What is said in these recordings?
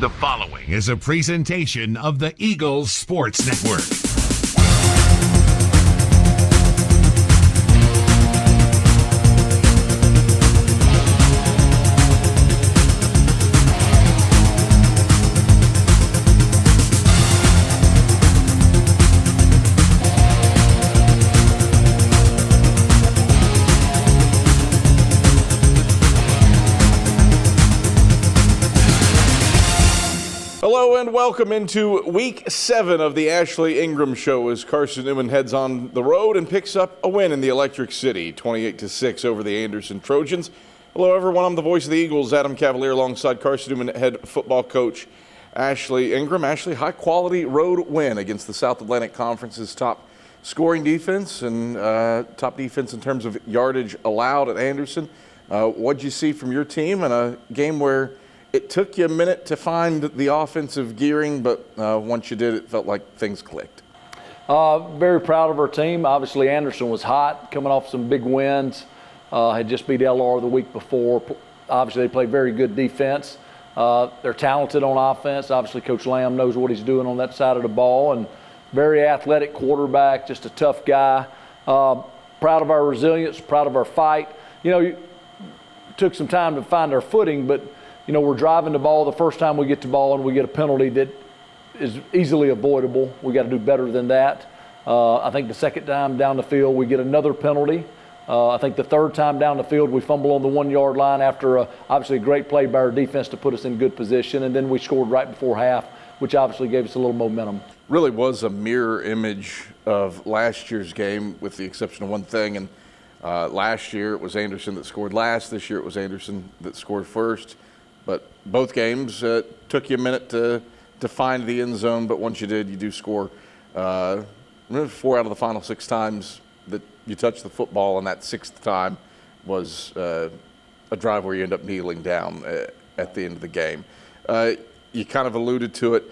The following is a presentation of the Eagles Sports Network. Hello and welcome into Week 7 of the Ashley Ingram Show as Carson-Newman heads on the road and picks up a win in the Electric City, 28-6 over the Anderson Trojans. Hello everyone, I'm the voice of the Eagles, Adam Cavalier, alongside Carson-Newman head football coach Ashley Ingram. Ashley, high-quality road win against the South Atlantic Conference's top scoring defense and top defense in terms of yardage allowed at Anderson. What'd you see from your team in a game where it took you a minute to find the offensive gearing, but once you did, it felt like things clicked? Very proud of our team. Obviously, Anderson was hot, coming off some big wins. Had just beat LR the week before. Obviously, they played very good defense. They're talented on offense. Obviously, Coach Lamb knows what he's doing on that side of the ball, and very athletic quarterback, just a tough guy. Proud of our resilience, proud of our fight. You know, it took some time to find our footing, but you know, we're driving the ball the first time we get the ball and we get a penalty that is easily avoidable. We got to do better than that. I think the second time down the field we get another penalty. I think the third time down the field we fumble on the 1 yard line after obviously a great play by our defense to put us in good position, and then we scored right before half, which obviously gave us a little momentum. Really was a mirror image of last year's game with the exception of one thing, and last year it was Anderson that scored last. This year it was Anderson that scored first. But both games took you a minute to find the end zone, but once you did, you do score. 4 out of the final 6 times that you touched the football, and that 6th time was a drive where you end up kneeling down at the end of the game. You kind of alluded to it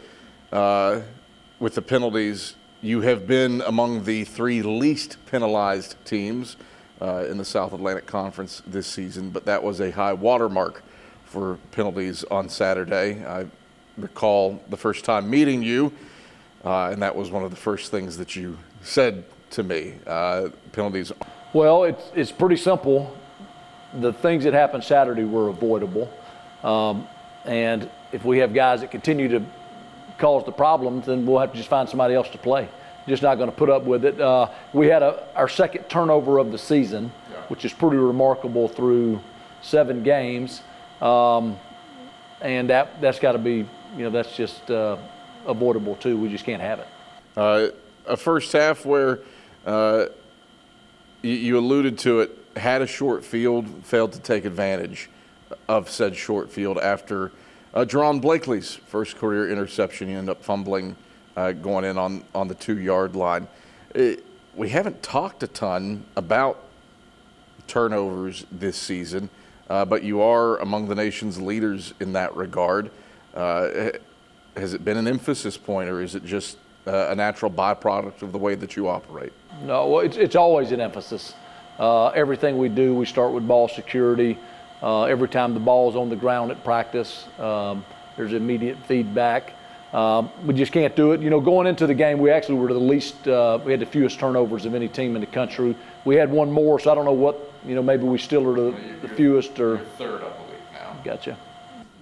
with the penalties. You have been among the 3 least penalized teams in the South Atlantic Conference this season, but that was a high watermark for penalties on Saturday. I recall the first time meeting you, and that was one of the first things that you said to me. Penalties. Well, it's pretty simple. The things that happened Saturday were avoidable. And if we have guys that continue to cause the problems, then we'll have to just find somebody else to play. Just not going to put up with it. We had our second turnover of the season, which is pretty remarkable through 7 games. And that's got to be, you know, that's just avoidable too. We just can't have it. A first half where you alluded to it, had a short field, failed to take advantage of said short field after Jerron Blakely's first career interception. You end up fumbling going in on the 2 yard line. We haven't talked a ton about turnovers this season. But you are among the nation's leaders in that regard. Has it been an emphasis point, or is it just a natural byproduct of the way that you operate? No, well, it's always an emphasis. Everything we do, we start with ball security. Every time the ball is on the ground at practice, there's immediate feedback. We just can't do it. You know, going into the game, we actually were the least, we had the fewest turnovers of any team in the country. We had one more, so I don't know what, you know, maybe we still are the fewest or. You're third, I believe, now. Gotcha.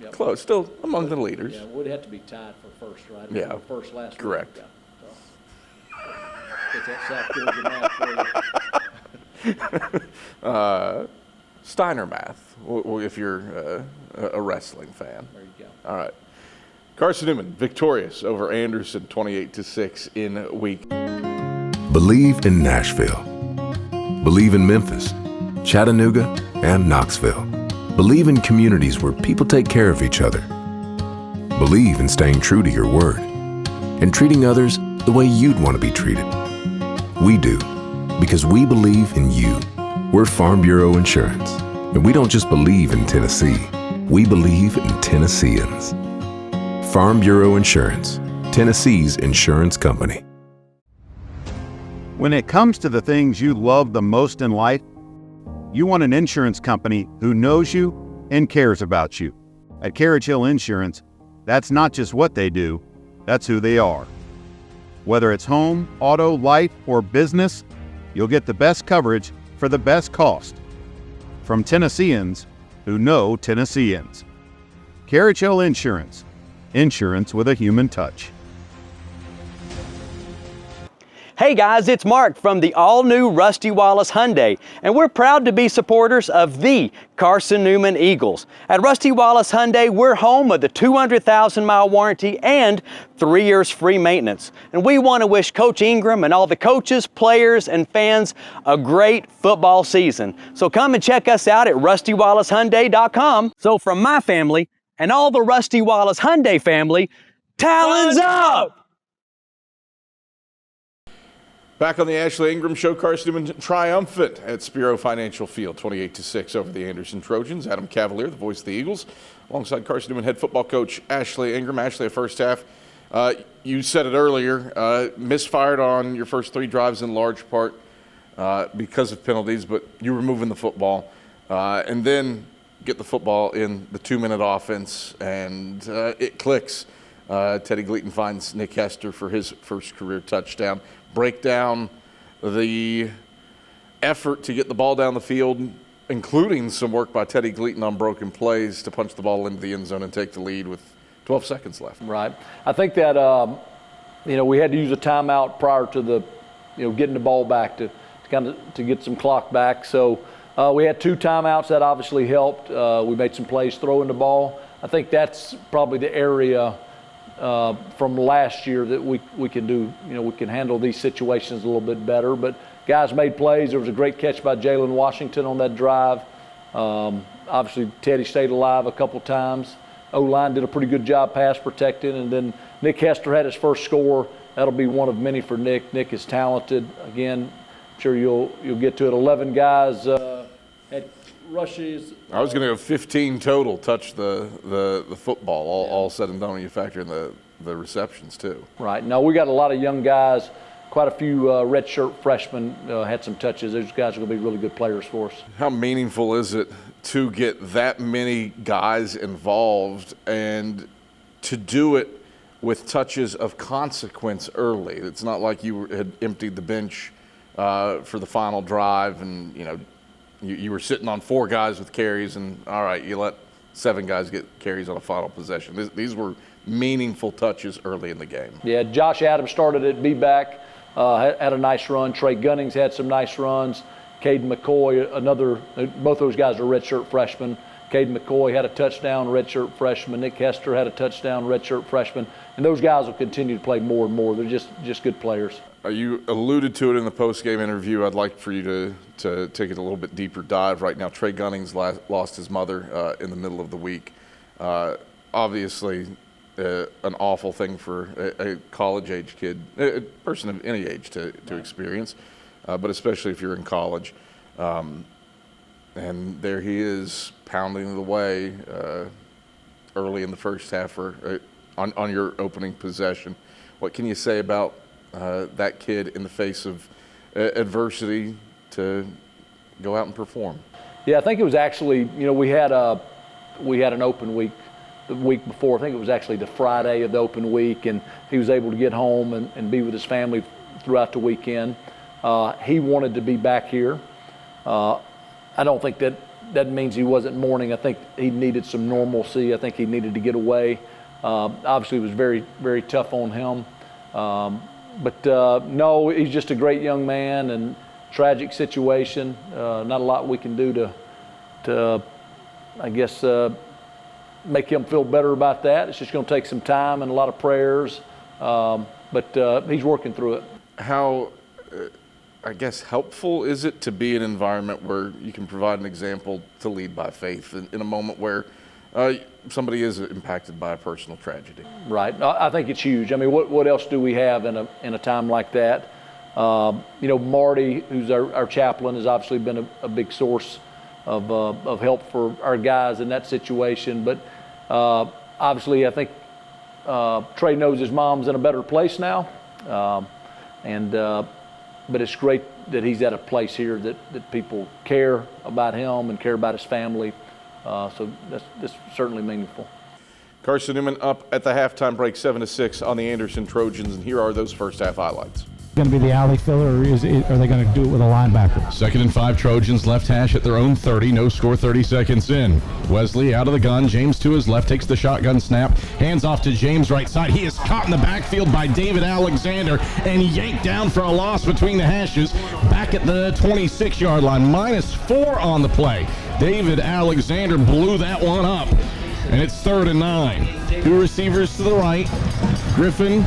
Yep. Close, still among the leaders. Yeah, we'd have to be tied for first, right? Yeah. Or first last. Correct. Week. Yeah. So. Get that South Georgia math for you. Steiner math, if you're a wrestling fan. There you go. All right. Carson-Newman victorious over Anderson 28-6 in week. Believe in Nashville. Believe in Memphis, Chattanooga, and Knoxville. Believe in communities where people take care of each other. Believe in staying true to your word and treating others the way you'd want to be treated. We do, because we believe in you. We're Farm Bureau Insurance, and we don't just believe in Tennessee, we believe in Tennesseans. Farm Bureau Insurance, Tennessee's insurance company. When it comes to the things you love the most in life, you want an insurance company who knows you and cares about you. At Carriage Hill Insurance, That's not just what they do, that's who they are. Whether it's home, auto, life, or business, you'll get the best coverage for the best cost. From Tennesseans who know Tennesseans. Carriage Hill Insurance. Insurance with a human touch. Hey guys, it's Mark from the all-new Rusty Wallace Hyundai, and we're proud to be supporters of the Carson-Newman Eagles. At Rusty Wallace Hyundai, we're home of the 200,000-mile warranty and 3 years free maintenance. And we want to wish Coach Ingram and all the coaches, players, and fans a great football season. So come and check us out at RustyWallaceHyundai.com. So from my family and all the Rusty Wallace Hyundai family, talons up! Back on the Ashley Ingram Show, Carson-Newman triumphant at Spiro Financial Field, 28-6 over the Anderson Trojans. Adam Cavalier, the voice of the Eagles, alongside Carson-Newman head football coach Ashley Ingram. Ashley, the first half, you said it earlier, misfired on your first 3 drives in large part because of penalties, but you were moving the football. And then get the football in the 2-minute offense, and it clicks. Teddy Gleaton finds Nick Hester for his first career touchdown. Break down the effort to get the ball down the field, including some work by Teddy Gleaton on broken plays to punch the ball into the end zone and take the lead with 12 seconds left. Right. I think that, we had to use a timeout prior to the, getting the ball back to get some clock back. So we had 2 timeouts. That obviously helped. We made some plays throwing the ball. I think that's probably the area from last year that we can do, we can handle these situations a little bit better. But guys made plays. There was a great catch by Jalen Washington on that drive. Obviously, Teddy stayed alive a couple times. O-line did a pretty good job pass protecting. And then Nick Hester had his first score. That'll be one of many for Nick. Nick is talented. Again, I'm sure you'll get to it. 11 guys had rushes. I was going to go 15 total touch the football, all said and done when you factor in the receptions too. Right. No, we got a lot of young guys. Quite a few redshirt freshmen had some touches. Those guys are going to be really good players for us. How meaningful is it to get that many guys involved and to do it with touches of consequence early? It's not like you had emptied the bench for the final drive and, you were sitting on 4 guys with carries, and all right, you let 7 guys get carries on a final possession. These were meaningful touches early in the game. Yeah, Josh Adams started at B-back, had a nice run. Trey Gunnings had some nice runs. Caden McCoy, both those guys are redshirt freshmen. Caden McCoy had a touchdown, redshirt freshman. Nick Hester had a touchdown, redshirt freshman. And those guys will continue to play more and more. They're just good players. You alluded to it in the post-game interview. I'd like for you to take it a little bit deeper dive right now. Trey Gunnings lost his mother in the middle of the week. Obviously, an awful thing for a college-age kid, a person of any age to experience, but especially if you're in college. And there he is pounding the way early in the first half on your opening possession. What can you say about that kid in the face of adversity to go out and perform? Yeah, I think it was actually, we had an open week the week before. I think it was actually the Friday of the open week, and he was able to get home and be with his family throughout the weekend. He wanted to be back here. I don't think that means he wasn't mourning. I think he needed some normalcy. I think he needed to get away. Obviously, it was very, very tough on him. But no, he's just a great young man, and tragic situation. Not a lot we can do to I guess, make him feel better about that. It's just going to take some time and a lot of prayers, but he's working through it. How, I guess, helpful is it to be in an environment where you can provide an example to lead by faith in a moment where somebody is impacted by a personal tragedy? Right. I think it's huge. I mean, what else do we have in a time like that? Marty, who's our chaplain, has obviously been a big source of help for our guys in that situation. But obviously, I think Trey knows his mom's in a better place now. But it's great that he's at a place here that people care about him and care about his family. So that's certainly meaningful. Carson-Newman up at the halftime break 7-6 on the Anderson Trojans, and here are those first half highlights. Going to be the alley filler, or are they going to do it with a linebacker? 2nd and 5, Trojans left hash at their own 30. No score 30 seconds in. Wesley out of the gun. James to his left takes the shotgun snap. Hands off to James right side. He is caught in the backfield by David Alexander and yanked down for a loss between the hashes. Back at the 26-yard line. -4 on the play. David Alexander blew that one up. And it's 3rd and 9. 2 receivers to the right. Griffin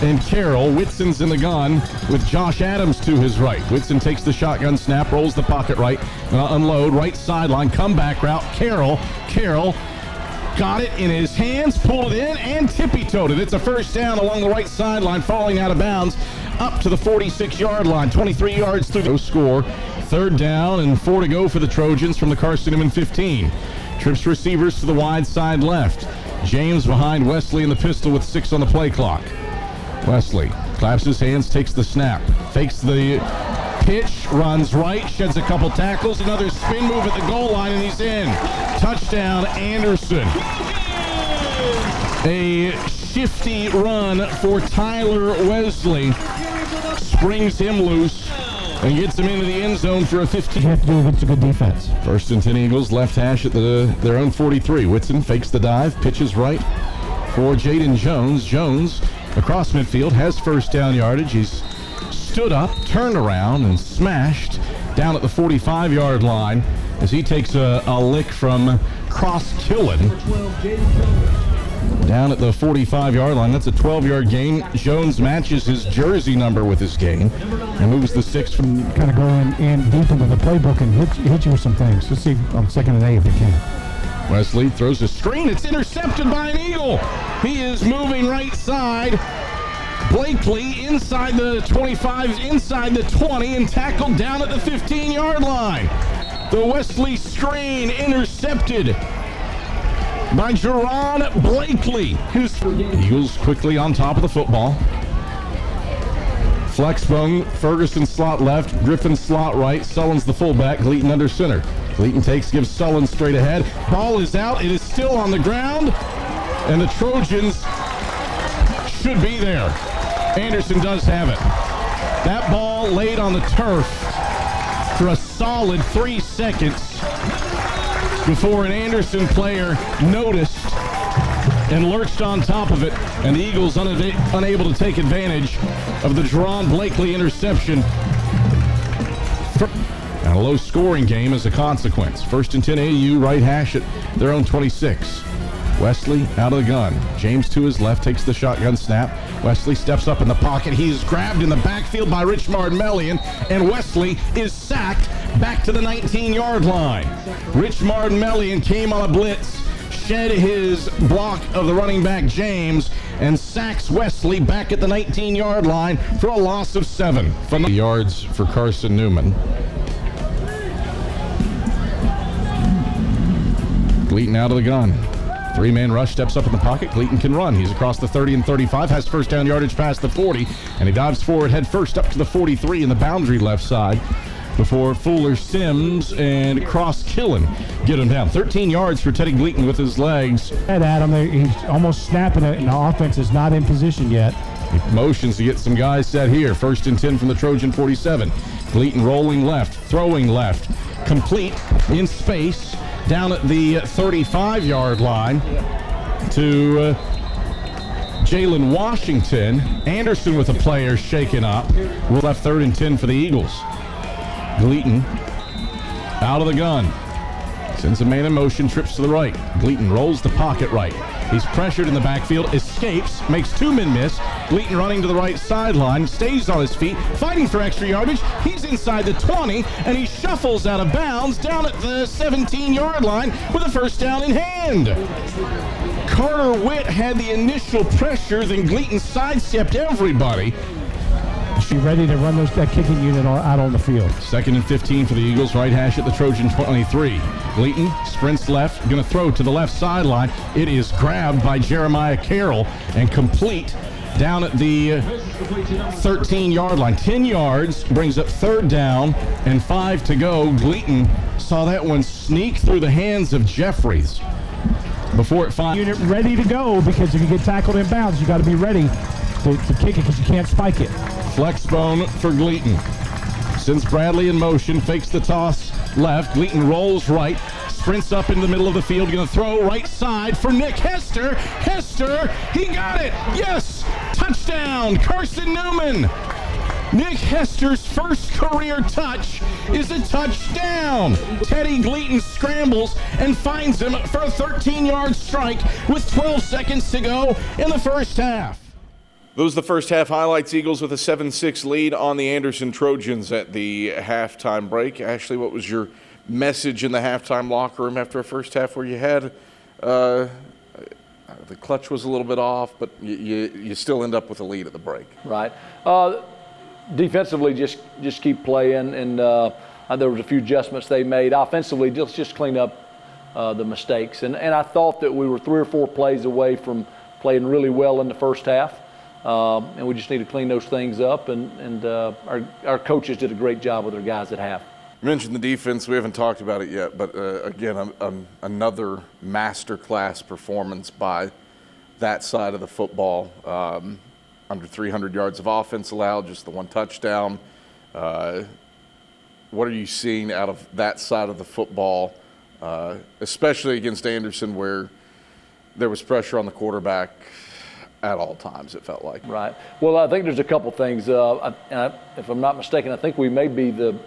and Carroll. Whitson's in the gun with Josh Adams to his right. Whitson takes the shotgun snap, rolls the pocket right, unload, right sideline, comeback route. Carroll got it in his hands, pulled it in, and tippy-toed it. It's a first down along the right sideline, falling out of bounds up to the 46-yard line, 23 yards through. No score. 3rd down and 4 to go for the Trojans from the Carson-Newman 15. Trips receivers to the wide side left. James behind Wesley in the pistol with 6 on the play clock. Wesley claps his hands, takes the snap, fakes the pitch, runs right, sheds a couple tackles, another spin move at the goal line, and he's in. Touchdown, Anderson. A shifty run for Tyler Wesley. Springs him loose and gets him into the end zone for a 15. You have to do against a good defense. 1st and 10 Eagles, left hash at their own 43. Whitson fakes the dive, pitches right for Jaden Jones. Jones across midfield, has first down yardage. He's stood up, turned around, and smashed down at the 45-yard line as he takes a lick from Cross-Killen. Down at the 45-yard line. That's a 12-yard gain. Jones matches his jersey number with his gain and moves the 6 from. Kind of go in deep into the playbook and hit you with some things. Let's see on 2nd and 8 if they can. Wesley throws a screen. It's intercepted by an Eagle. He is moving right side. Blakely inside the 25, inside the 20, and tackled down at the 15-yard line. The Wesley screen intercepted by Jerron Blakely. Eagles quickly on top of the football. Flexbone, Ferguson slot left, Griffin slot right, Sullins the fullback, Gleaton under center. Gleaton takes, gives Sullins straight ahead. Ball is out, it is still on the ground, and the Trojans should be there. Anderson does have it. That ball laid on the turf for a solid 3 seconds before an Anderson player noticed and lurched on top of it, and the Eagles unable to take advantage of the Jerron Blakely interception. And a low-scoring game as a consequence. 1st and 10 AU, right hash at their own 26. Wesley out of the gun. James to his left takes the shotgun snap. Wesley steps up in the pocket. He's grabbed in the backfield by Rich Martin-Melian, and Wesley is sacked back to the 19-yard line. Rich Martin-Melian came on a blitz, shed his block of the running back James, and sacks Wesley back at the 19-yard line for a loss of 7. Yards for Carson-Newman. Gleaton out of the gun. 3-man rush, steps up in the pocket. Gleaton can run. He's across the 30 and 35, has first down yardage past the 40, and he dives forward head first up to the 43 in the boundary left side before Fuller, Sims, and Cross-Killen get him down. 13 yards for Teddy Gleaton with his legs. And Adam, he's almost snapping it, and the offense is not in position yet. He motions to get some guys set here. 1st and 10 from the Trojan 47. Gleaton rolling left, throwing left, complete in space down at the 35-yard line to Jalen Washington. Anderson with a player shaken up. We're left 3rd and 10 for the Eagles. Gleaton out of the gun. Sends a man in motion, trips to the right. Gleaton rolls the pocket right. He's pressured in the backfield, escapes, makes 2 men miss. Gleaton running to the right sideline, stays on his feet, fighting for extra yardage. He's inside the 20, and he shuffles out of bounds down at the 17-yard line with a first down in hand. Carter Witt had the initial pressure, then Gleaton sidestepped everybody. Be ready to run that kicking unit out on the field. 2nd and 15 for the Eagles, right hash at the Trojan 23. Gleaton sprints left, going to throw to the left sideline. It is grabbed by Jeremiah Carroll and complete down at the 13-yard line. 10 yards, brings up 3rd down and 5 to go. Gleaton saw that one sneak through the hands of Jeffries. before it finds Unit ready to go, because if you get tackled in bounds, you got to be ready to kick it, because you can't spike it. flex bone for Gleaton. Sends Bradley in motion, fakes the toss left. Gleaton rolls right, sprints up in the middle of the field, going to throw right side for Nick Hester. Hester, he got it. Yes, touchdown, Carson-Newman. Nick Hester's first career touch is a touchdown. Teddy Gleaton scrambles and finds him for a 13-yard strike with 12 seconds to go in the first half. Those are the first half highlights. Eagles with a 7-6 lead on the Anderson Trojans at the halftime break. Ashley, what was your message in the halftime locker room after a first half where you had the clutch was a little bit off, but you still end up with a lead at the break? Right. Defensively, just keep playing, and there was a few adjustments they made. Offensively, just clean up the mistakes. And I thought that we were 3 or 4 plays away from playing really well in the first half. And we just need to clean those things up, and our coaches did a great job with their guys at half. You mentioned the defense. We haven't talked about it yet, but again, another masterclass performance by that side of the football. Under 300 yards of offense allowed, just the 1 touchdown. What are you seeing out of that side of the football, especially against Anderson, where there was pressure on the quarterback at all times, it felt like? Right. Well, I think there's a couple things. If I'm not mistaken, I think we may be the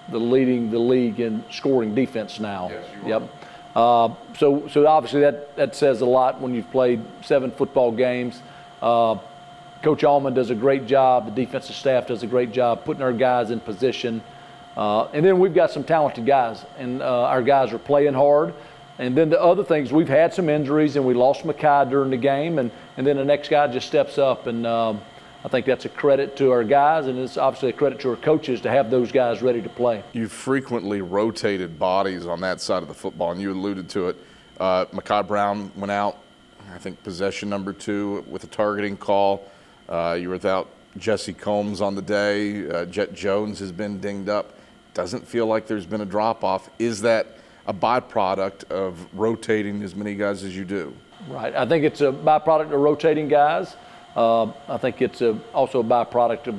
leading the league in scoring defense now. Yes, you are. Yep. So obviously that says a lot when you've played 7 football games. Coach Allman does a great job. The defensive staff does a great job putting our guys in position. And then we've got some talented guys, and our guys are playing hard. And then the other things, we've had some injuries, and we lost Mackay during the game, and then the next guy just steps up. And I think that's a credit to our guys, and it's obviously a credit to our coaches to have those guys ready to play. You frequently rotated bodies on that side of the football, and you alluded to it. Mackay Brown went out, I think, possession number 2 with a targeting call. You were without Jesse Combs on the day. Jet Jones has been dinged up. Doesn't feel like there's been a drop-off. Is that a byproduct of rotating as many guys as you do? Right. I think it's a byproduct of rotating guys. I think it's also a byproduct of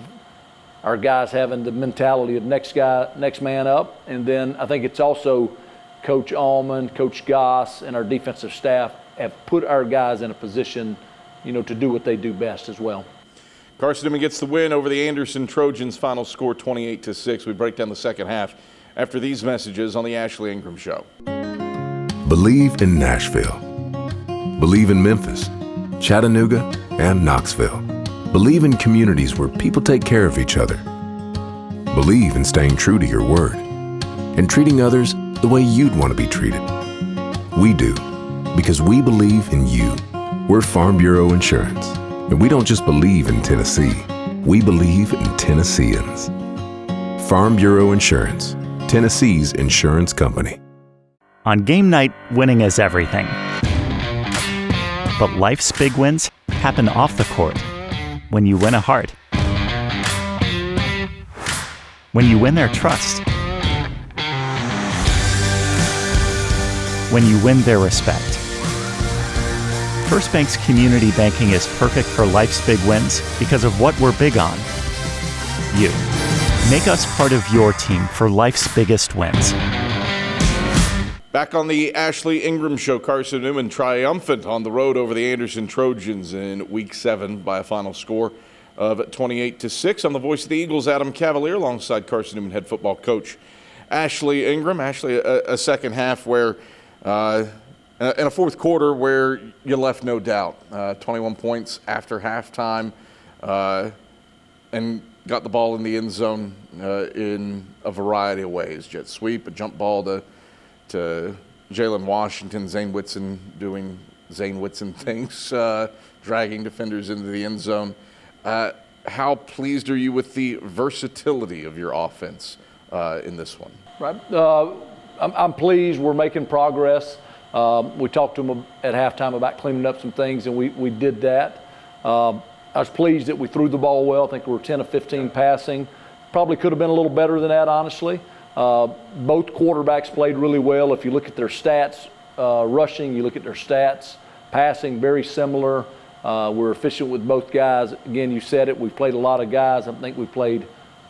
our guys having the mentality of next man up. And then I think it's also Coach Allman, Coach Goss, and our defensive staff have put our guys in a position, to do what they do best as well. Carson-Newman gets the win over the Anderson Trojans. Final score 28-6. We break down the second half after these messages on the Ashley Ingram Show. Believe in Nashville. Believe in Memphis, Chattanooga, and Knoxville. Believe in communities where people take care of each other. Believe in staying true to your word and treating others the way you'd want to be treated. We do, because we believe in you. We're Farm Bureau Insurance, and we don't just believe in Tennessee. We believe in Tennesseans. Farm Bureau Insurance, Tennessee's insurance company. On game night, winning is everything. But life's big wins happen off the court. When you win a heart. When you win their trust. When you win their respect. First Bank's community banking is perfect for life's big wins because of what we're big on. You. Make us part of your team for life's biggest wins. Back on the Ashley Ingram Show, Carson-Newman triumphant on the road over the Anderson Trojans in Week 7 by a final score of 28-6. I'm the voice of the Eagles, Adam Cavalier, alongside Carson-Newman head football coach Ashley Ingram. Ashley, a second half where, in a fourth quarter where you left no doubt. 21 points after halftime, and got the ball in the end zone in a variety of ways. Jet sweep, a jump ball to Jalen Washington, Zane Whitson doing Zane Whitson things, dragging defenders into the end zone. How pleased are you with the versatility of your offense in this one? Right. I'm pleased. We're making progress. We talked to them at halftime about cleaning up some things, and we did that. I was pleased that we threw the ball well. I think we were 10 of 15 passing. Probably could have been a little better than that, honestly. Both quarterbacks played really well. If you look at their stats, rushing, you look at their stats, passing, very similar. We're efficient with both guys. Again, you said it, we've played a lot of guys. I think we played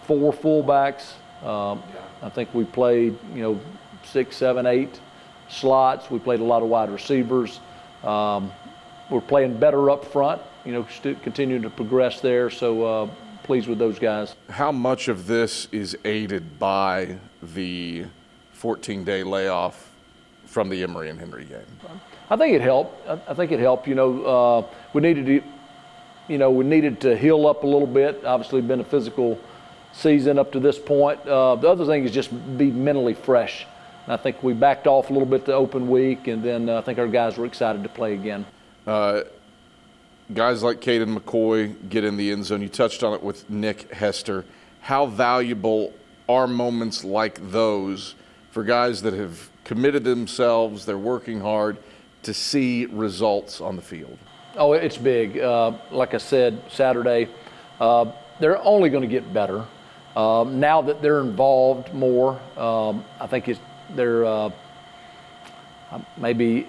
4 fullbacks. I think we played, 6, 7, 8 slots. We played a lot of wide receivers. We're playing better up front, continuing to progress there. So pleased with those guys. How much of this is aided by the 14-day layoff from the Emory and Henry game? I think it helped. I think it helped. We needed to heal up a little bit. Obviously, been a physical season up to this point. The other thing is just be mentally fresh. And I think we backed off a little bit the open week, and then I think our guys were excited to play again. Guys like Caden McCoy get in the end zone. You touched on it with Nick Hester. How valuable are moments like those for guys that have committed themselves, they're working hard, to see results on the field? Oh, it's big. Like I said Saturday, they're only going to get better. Now that they're involved more, I think they're maybe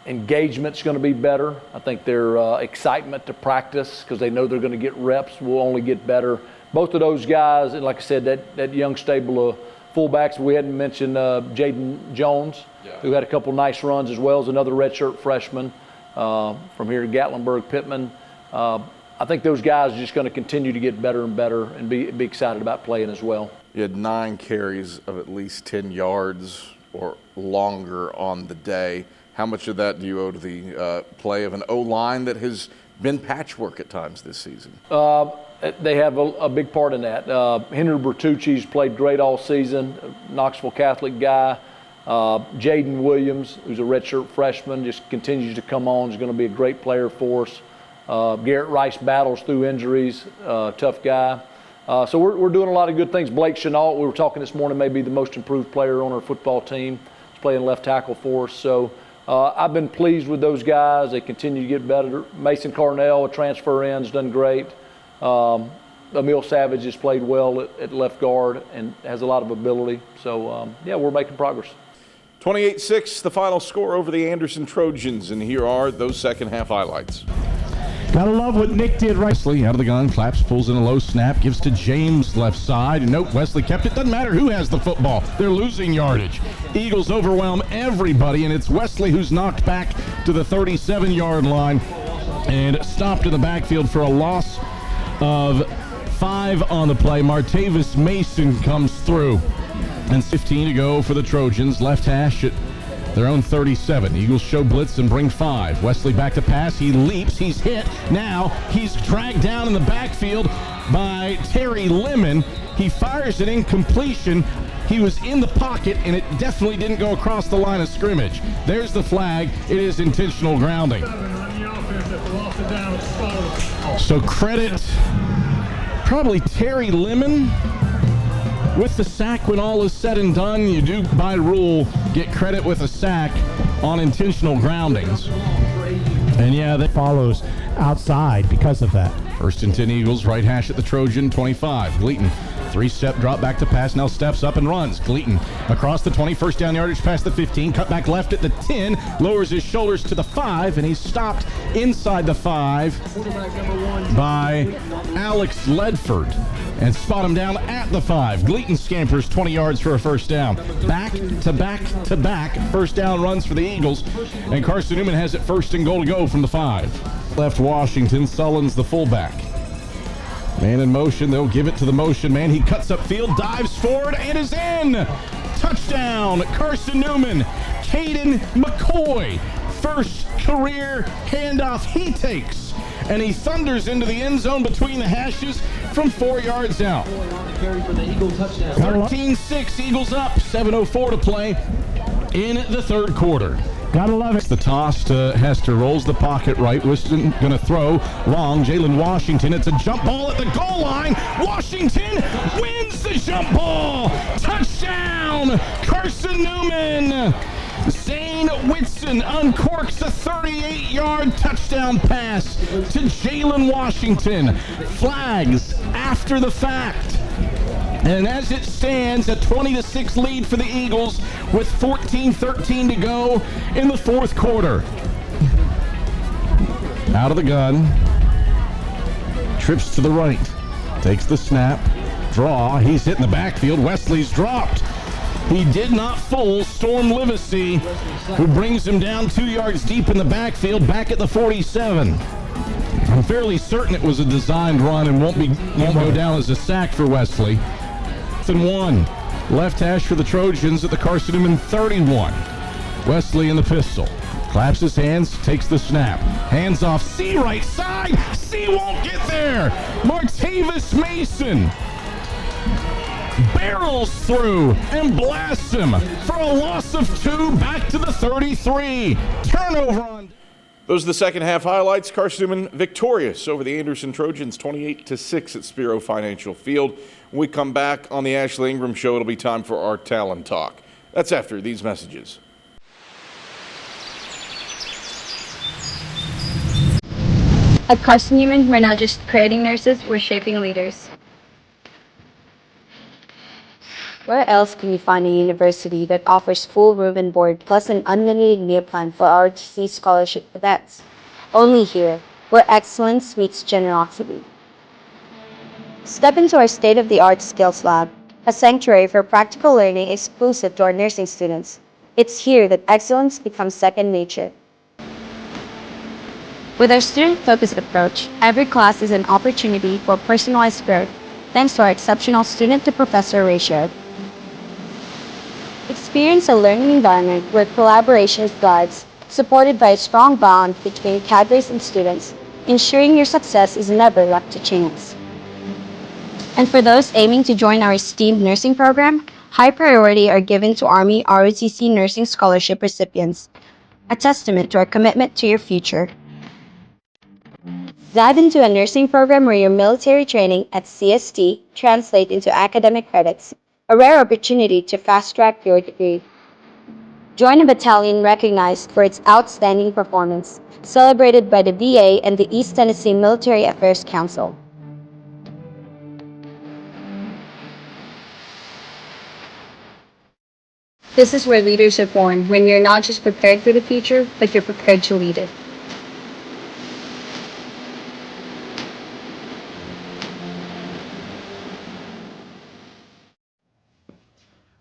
engagement's going to be better. I think their excitement to practice, because they know they're going to get reps, will only get better. Both of those guys, and like I said, that young stable of fullbacks, we hadn't mentioned Jaden Jones, who had a couple nice runs, as well as another redshirt freshman from here at Gatlinburg-Pittman. I think those guys are just going to continue to get better and better and be excited about playing as well. You had 9 carries of at least 10 yards or longer on the day. How much of that do you owe to the play of an O-line that has been patchwork at times this season? They have a big part in that. Henry Bertucci's played great all season, Knoxville Catholic guy. Jaden Williams, who's a redshirt freshman, just continues to come on, is going to be a great player for us. Garrett Rice battles through injuries, tough guy. So we're doing a lot of good things. Blake Chenault, we were talking this morning, may be the most improved player on our football team. He's playing left tackle for us. So I've been pleased with those guys. They continue to get better. Mason Carnell, a transfer in, has done great. Emil Savage has played well at left guard and has a lot of ability. So, we're making progress. 28-6, the final score over the Anderson Trojans, and here are those second half highlights. Gotta love what Nick did right. Wesley out of the gun, claps, pulls in a low snap, gives to James left side. Nope, Wesley kept it. Doesn't matter who has the football. They're losing yardage. Eagles overwhelm everybody, and it's Wesley who's knocked back to the 37-yard line and stopped in the backfield for a loss of 5 on the play. Martavis Mason comes through. And 15 to go for the Trojans. Left hash at their own 37. Eagles show blitz and bring 5. Wesley back to pass. He leaps. He's hit. Now he's dragged down in the backfield by Terry Lemon. He fires it incompletion. He was in the pocket, and it definitely didn't go across the line of scrimmage. There's the flag. It is intentional grounding. So credit probably Terry Lemon with the sack when all is said and done. You do, by rule, get credit with a sack on intentional groundings. And yeah, that Follows outside because of that. 1st and 10 Eagles, right hash at the Trojan 25. Gleaton, 3-step drop back to pass, now steps up and runs. Gleaton across the 20, first down yardage past the 15, cut back left at the 10, lowers his shoulders to the 5, and he's stopped inside the 5 by Alex Ledford. And spot him down at the 5. Gleaton scampers 20 yards for a first down. Back to back to back first down runs for the Eagles. And Carson-Newman has it 1st and goal to go from the 5. Left Washington, Sullins the fullback. Man in motion, they'll give it to the motion man. He cuts upfield, dives forward, and is in. Touchdown, Carson-Newman. Caden McCoy, first career handoff he takes. And he thunders into the end zone between the hashes from 4 yards out. 13-6, Eagles up, 7:04 to play in the 3rd quarter. Gotta love it. The toss to Hester, rolls the pocket right. Whiston going to throw long. Jalen Washington, it's a jump ball at the goal line. Washington wins the jump ball. Touchdown, Carson-Newman. Zane Whitson uncorks a 38-yard touchdown pass to Jalen Washington. Flags after the fact. And as it stands, a 20-6 lead for the Eagles with 14-13 to go in the fourth quarter. Out of the gun. Trips to the right. Takes the snap. Draw. He's hit in the backfield. Wesley's dropped. He did not fool Storm Livesey, who brings him down 2 yards deep in the backfield, back at the 47. I'm fairly certain it was a designed run and won't go down as a sack for Wesley. 1. Left hash for the Trojans at the Carson-Newman 31. Wesley in the pistol. Claps his hands, takes the snap. Hands off, C right side. C won't get there. Martavis Mason barrels through and blasts him for a loss of 2 back to the 33. Turnover on. Those are the second half highlights. Carson-Newman victorious over the Anderson Trojans 28-6 at Spiro Financial Field. When we come back on the Ashley Ingram Show, it'll be time for our Talent Talk. That's after these messages. At Carson-Newman, we're not just creating nurses, we're shaping leaders. Where else can you find a university that offers full room and board plus an unlimited meal plan for ROTC scholarship cadets? Only here, where excellence meets generosity. Step into our state-of-the-art skills lab, a sanctuary for practical learning exclusive to our nursing students. It's here that excellence becomes second nature. With our student-focused approach, every class is an opportunity for personalized growth, thanks to our exceptional student-to-professor ratio. Experience a learning environment where collaboration thrives, supported by a strong bond between cadres and students, ensuring your success is never left to chance. And for those aiming to join our esteemed nursing program, high priority are given to Army ROTC Nursing Scholarship recipients, a testament to our commitment to your future. Dive into a nursing program where your military training at CST translates into academic credits, a rare opportunity to fast-track your degree. Join a battalion recognized for its outstanding performance, celebrated by the VA and the East Tennessee Military Affairs Council. This is where leaders are born, when you're not just prepared for the future, but you're prepared to lead it.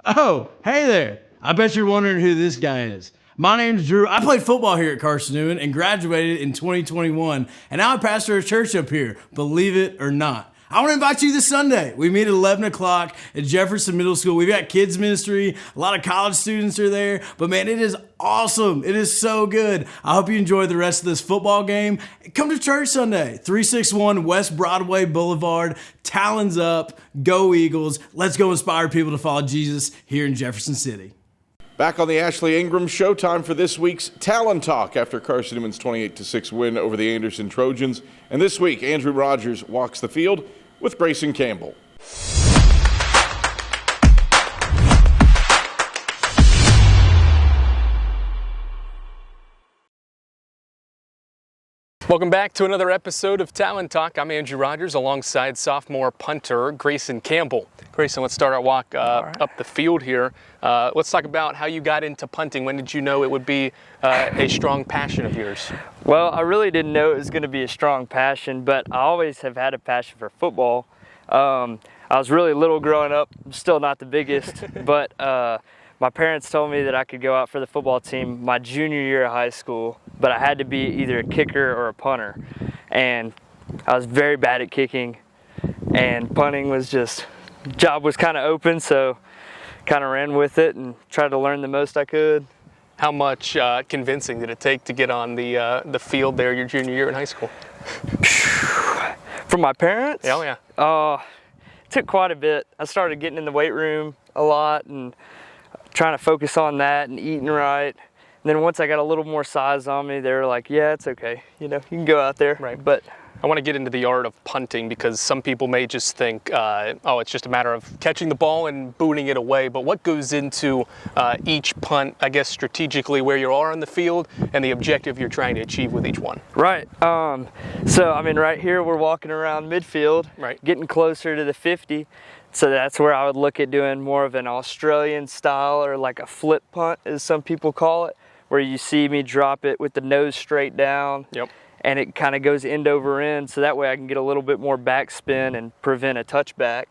Oh, hey there. I bet you're wondering who this guy is. My name's Drew. I played football here at Carson-Newman and graduated in 2021. And now I pastor a church up here, believe it or not. I want to invite you this Sunday. We meet at 11 o'clock at Jefferson Middle School. We've got kids ministry. A lot of college students are there. But man, it is awesome. It is so good. I hope you enjoy the rest of this football game. Come to church Sunday, 361 West Broadway Boulevard. Talons up. Go Eagles. Let's go inspire people to follow Jesus here in Jefferson City. Back on the Ashley Ingram Show, time for this week's Talent Talk after Carson-Newman's 28-6 win over the Anderson Trojans. And this week, Andrew Rogers walks the field with Grayson Campbell. Welcome back to another episode of Talent Talk. I'm Andrew Rogers alongside sophomore punter Grayson Campbell. Grayson, let's start our walk up the field here. Let's talk about how you got into punting. When did you know it would be a strong passion of yours? Well, I really didn't know it was going to be a strong passion, but I always have had a passion for football. I was really little growing up, still not the biggest, but my parents told me that I could go out for the football team my junior year of high school, but I had to be either a kicker or a punter. And I was very bad at kicking, and punting was just, job was kind of open, so kind of ran with it and tried to learn the most I could. How much convincing did it take to get on the field there your junior year in high school? From my parents? Oh, yeah. It took quite a bit. I started getting in the weight room a lot and trying to focus on that and eating right. And then once I got a little more size on me, they were like, yeah, it's okay. You know, you can go out there. Right. But I want to get into the art of punting because some people may just think, it's just a matter of catching the ball and booting it away. But what goes into each punt, I guess, strategically where you are on the field and the objective you're trying to achieve with each one? Right. So, I mean, right here we're walking around midfield, right, getting closer to the 50. So that's where I would look at doing more of an Australian style, or like a flip punt, as some people call it, where you see me drop it with the nose straight down. Yep. And it kind of goes end over end, so that way I can get a little bit more backspin and prevent a touchback.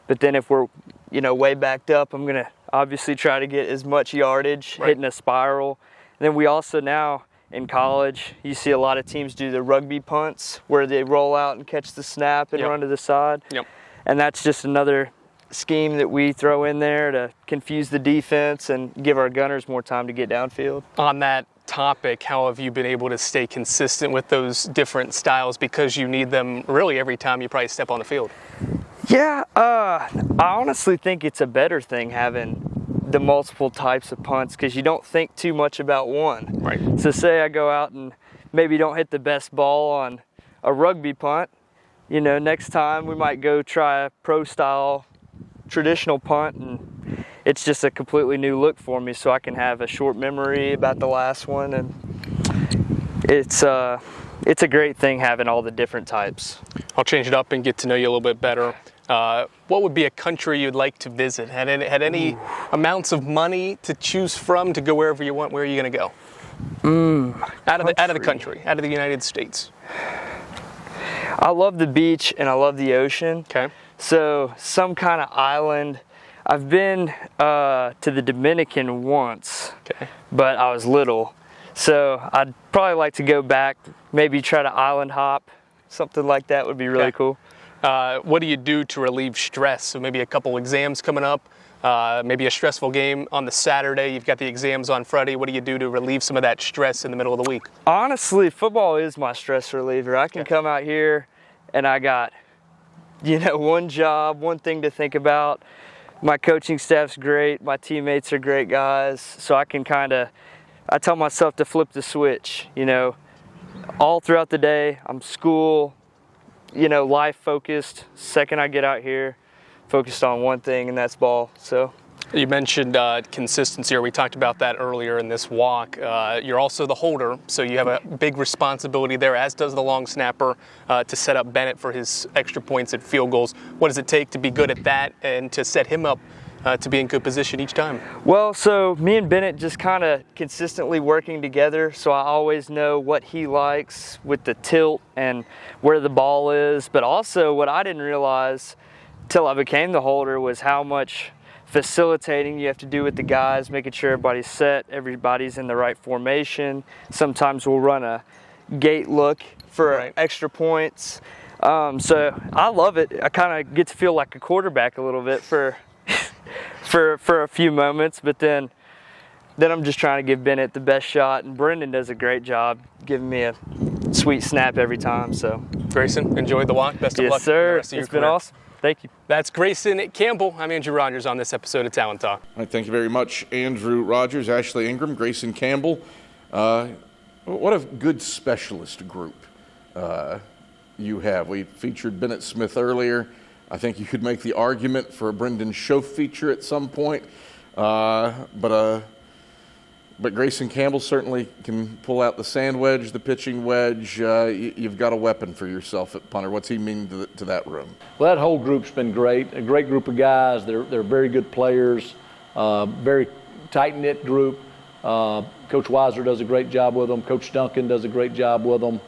But then if we're, way backed up, I'm going to obviously try to get as much yardage, hitting a spiral. And then we also now, in college, you see a lot of teams do the rugby punts, where they roll out and catch the snap and run to the side. Yep. And that's just another scheme that we throw in there to confuse the defense and give our gunners more time to get downfield. On that topic, how have you been able to stay consistent with those different styles, because you need them really every time you probably step on the field? Yeah, I honestly think it's a better thing having the multiple types of punts, because you don't think too much about one. Right. So say I go out and maybe don't hit the best ball on a rugby punt, next time we might go try a pro style traditional punt, and it's just a completely new look for me, so I can have a short memory about the last one. And it's a great thing having all the different types. I'll change it up and get to know you a little bit better. What would be a country you'd like to visit? Had any amounts of money to choose from to go wherever you want? Where are you going to go? Out of the country, out of the United States. I love the beach and I love the ocean. Okay. So some kind of island. I've been to the Dominican once, but I was little. So I'd probably like to go back, maybe try to island hop. Something like that would be really cool. What do you do to relieve stress? So maybe a couple exams coming up, maybe a stressful game on the Saturday. You've got the exams on Friday. What do you do to relieve some of that stress in the middle of the week? Honestly, football is my stress reliever. I can come out here and I got, one job, one thing to think about. My coaching staff's great. My teammates are great guys. So I can I tell myself to flip the switch, all throughout the day. I'm school, life focused. Second I get out here, focused on one thing, and that's ball. So you mentioned consistency, or we talked about that earlier in this walk. You're also the holder, so you have a big responsibility there, as does the long snapper, to set up Bennett for his extra points and field goals. What does it take to be good at that and to set him up to be in good position each time? Well, so me and Bennett just kind of consistently working together, so I always know what he likes with the tilt and where the ball is. But also what I didn't realize till I became the holder was how much facilitating you have to do with the guys, making sure everybody's set, everybody's in the right formation. Sometimes we'll run a gate look for extra points. So I love it. I kind of get to feel like a quarterback a little bit for a few moments, but then I'm just trying to give Bennett the best shot, and Brendan does a great job giving me a sweet snap every time. So Grayson, enjoyed the walk. Best of luck. Yes, sir. The rest of your It's been career. awesome. Thank you. That's Grayson Campbell. I'm Andrew Rogers on this episode of Talent Talk. All right, thank you very much, Andrew Rogers, Ashley Ingram, Grayson Campbell. What a good specialist group you have. We featured Bennett Smith earlier. I think you could make the argument for a Brendan Schoaf feature at some point. But Grayson Campbell certainly can pull out the sand wedge, the pitching wedge. You've got a weapon for yourself at punter. What's he mean to that room? Well, that whole group's been great. A great group of guys. They're very good players. Very tight-knit group. Coach Weiser does a great job with them. Coach Duncan does a great job with them.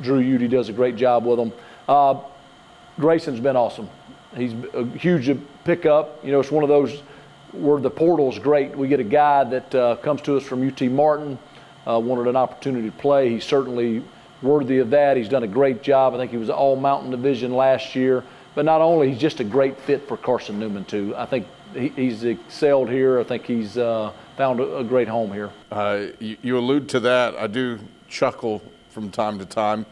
Drew Udy does a great job with them. Grayson's been awesome. He's a huge pickup. It's one of those where the portal's great. We get a guy that comes to us from UT Martin, wanted an opportunity to play. He's certainly worthy of that. He's done a great job. I think he was All Mountain Division last year. But not only, he's just a great fit for Carson-Newman too. I think he's excelled here. I think he's found a great home here. You allude to that. I do chuckle from time to time.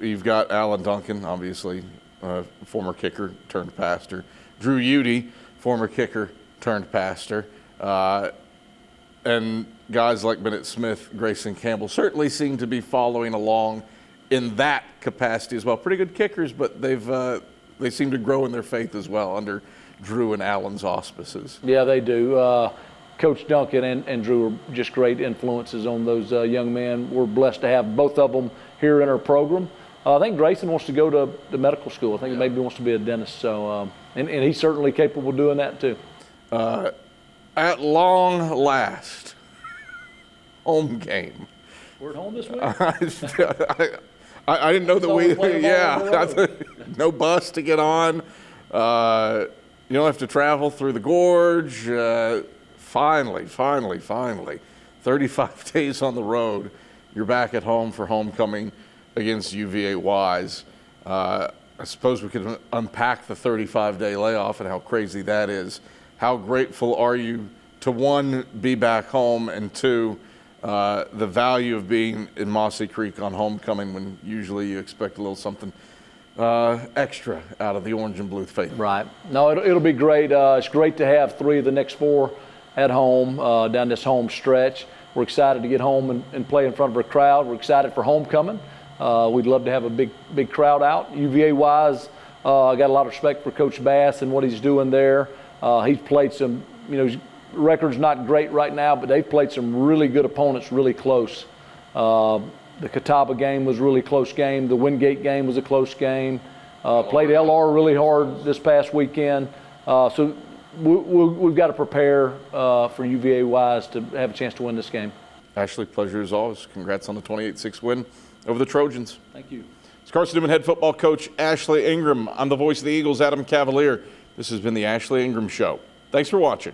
You've got Alan Duncan, obviously, former kicker turned pastor. Drew Udy, former kicker turned pastor. And guys like Bennett Smith, Grayson Campbell certainly seem to be following along in that capacity as well. Pretty good kickers, but they seem to grow in their faith as well under Drew and Alan's auspices. Yeah, they do. Coach Duncan and Drew are just great influences on those young men. We're blessed to have both of them here in our program. I think Grayson wants to go to the medical school. I think maybe he wants to be a dentist. So, and he's certainly capable of doing that too. At long last, home game. We're at home this week. I didn't know that no bus to get on. You don't have to travel through the gorge. Finally, 35 days on the road, you're back at home for homecoming against UVA Wise. I suppose we could unpack the 35-day layoff and how crazy that is. How grateful are you to, one, be back home, and two, the value of being in Mossy Creek on homecoming when usually you expect a little something extra out of the orange and blue faith. Right. No, it'll be great. It's great to have 3 of the next 4 at home down this home stretch. We're excited to get home and play in front of a crowd. We're excited for homecoming. We'd love to have a big crowd out. UVA Wise, I got a lot of respect for Coach Bass and what he's doing there. He's played some, his record's not great right now, but they've played some really good opponents really close. The Catawba game was a really close game. The Wingate game was a close game. Played LR really hard this past weekend. So we've got to prepare for UVA Wise to have a chance to win this game. Ashley, pleasure as always. Congrats on the 28-6 win over the Trojans. Thank you. It's Carson-Newman head football coach Ashley Ingram. I'm the voice of the Eagles, Adam Cavalier. This has been the Ashley Ingram Show. Thanks for watching.